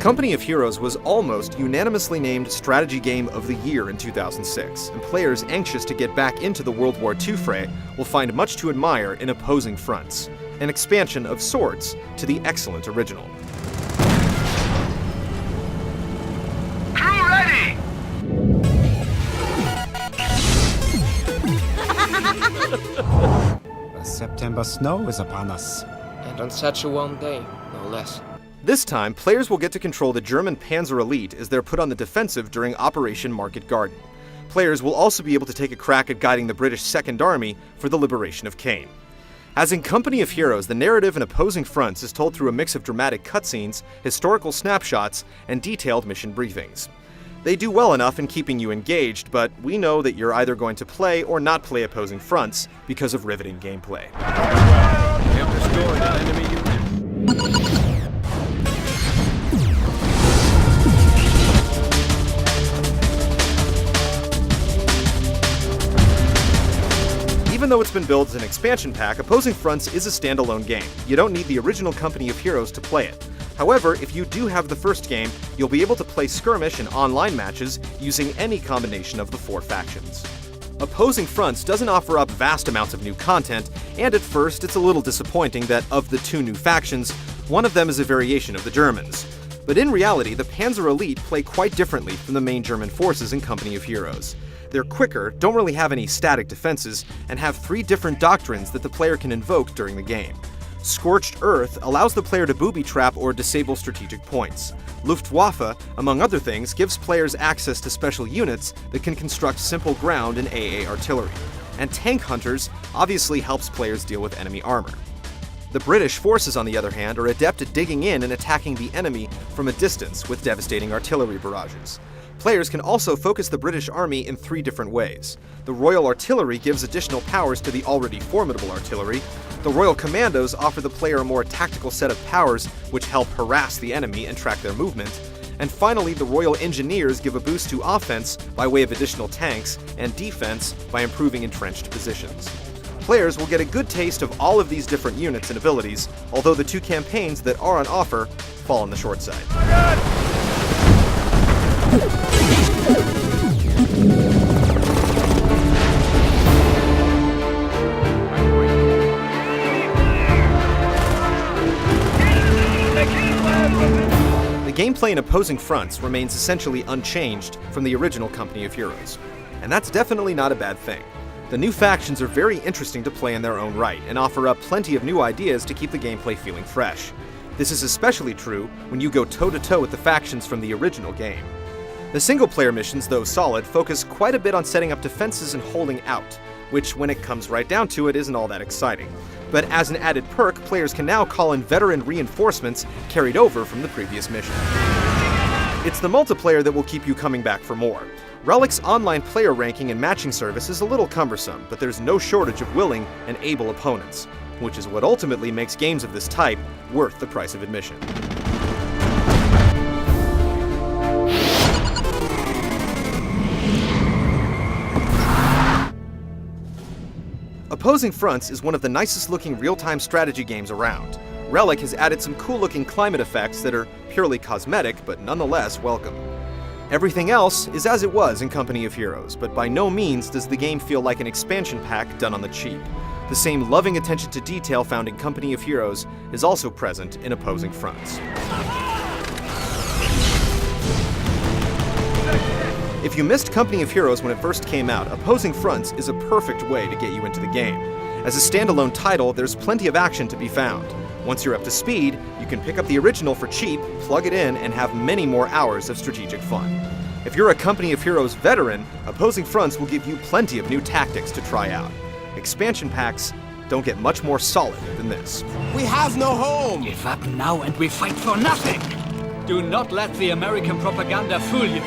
Company of Heroes was almost unanimously named Strategy Game of the Year in 2006, and players anxious to get back into the World War II fray will find much to admire in Opposing Fronts, an expansion of sorts to the excellent original. Crew ready! A September snow is upon us. And on such a warm day, no less. This time, players will get to control the German Panzer Elite as they're put on the defensive during Operation Market Garden. Players will also be able to take a crack at guiding the British Second Army for the liberation of Caen. As in Company of Heroes, the narrative in Opposing Fronts is told through a mix of dramatic cutscenes, historical snapshots, and detailed mission briefings. They do well enough in keeping you engaged, but we know that you're either going to play or not play Opposing Fronts because of riveting gameplay. We have destroyed an enemy unit. Even though it's been billed as an expansion pack, Opposing Fronts is a standalone game. You don't need the original Company of Heroes to play it. However, if you do have the first game, you'll be able to play skirmish and online matches using any combination of the 4 factions. Opposing Fronts doesn't offer up vast amounts of new content, and at first it's a little disappointing that of the 2 new factions, one of them is a variation of the Germans. But in reality, the Panzer Elite play quite differently from the main German forces in Company of Heroes. They're quicker, don't really have any static defenses, and have 3 different doctrines that the player can invoke during the game. Scorched Earth allows the player to booby-trap or disable strategic points. Luftwaffe, among other things, gives players access to special units that can construct simple ground and AA artillery. And Tank Hunters obviously helps players deal with enemy armor. The British forces, on the other hand, are adept at digging in and attacking the enemy from a distance with devastating artillery barrages. Players can also focus the British Army in 3 different ways. The Royal Artillery gives additional powers to the already formidable artillery. The Royal Commandos offer the player a more tactical set of powers which help harass the enemy and track their movement. And finally, the Royal Engineers give a boost to offense by way of additional tanks and defense by improving entrenched positions. Players will get a good taste of all of these different units and abilities, although the 2 campaigns that are on offer fall on the short side. The gameplay in Opposing Fronts remains essentially unchanged from the original Company of Heroes, and that's definitely not a bad thing. The new factions are very interesting to play in their own right, and offer up plenty of new ideas to keep the gameplay feeling fresh. This is especially true when you go toe-to-toe with the factions from the original game. The single-player missions, though solid, focus quite a bit on setting up defenses and holding out, which, when it comes right down to it, isn't all that exciting. But as an added perk, players can now call in veteran reinforcements carried over from the previous mission. It's the multiplayer that will keep you coming back for more. Relic's online player ranking and matching service is a little cumbersome, but there's no shortage of willing and able opponents, which is what ultimately makes games of this type worth the price of admission. Opposing Fronts is one of the nicest looking real-time strategy games around. Relic has added some cool looking climate effects that are purely cosmetic, but nonetheless welcome. Everything else is as it was in Company of Heroes, but by no means does the game feel like an expansion pack done on the cheap. The same loving attention to detail found in Company of Heroes is also present in Opposing Fronts. If you missed Company of Heroes when it first came out, Opposing Fronts is a perfect way to get you into the game. As a standalone title, there's plenty of action to be found. Once you're up to speed, you can pick up the original for cheap, plug it in, and have many more hours of strategic fun. If you're a Company of Heroes veteran, Opposing Fronts will give you plenty of new tactics to try out. Expansion packs don't get much more solid than this. We have no home! Give up now and we fight for nothing! Do not let the American propaganda fool you.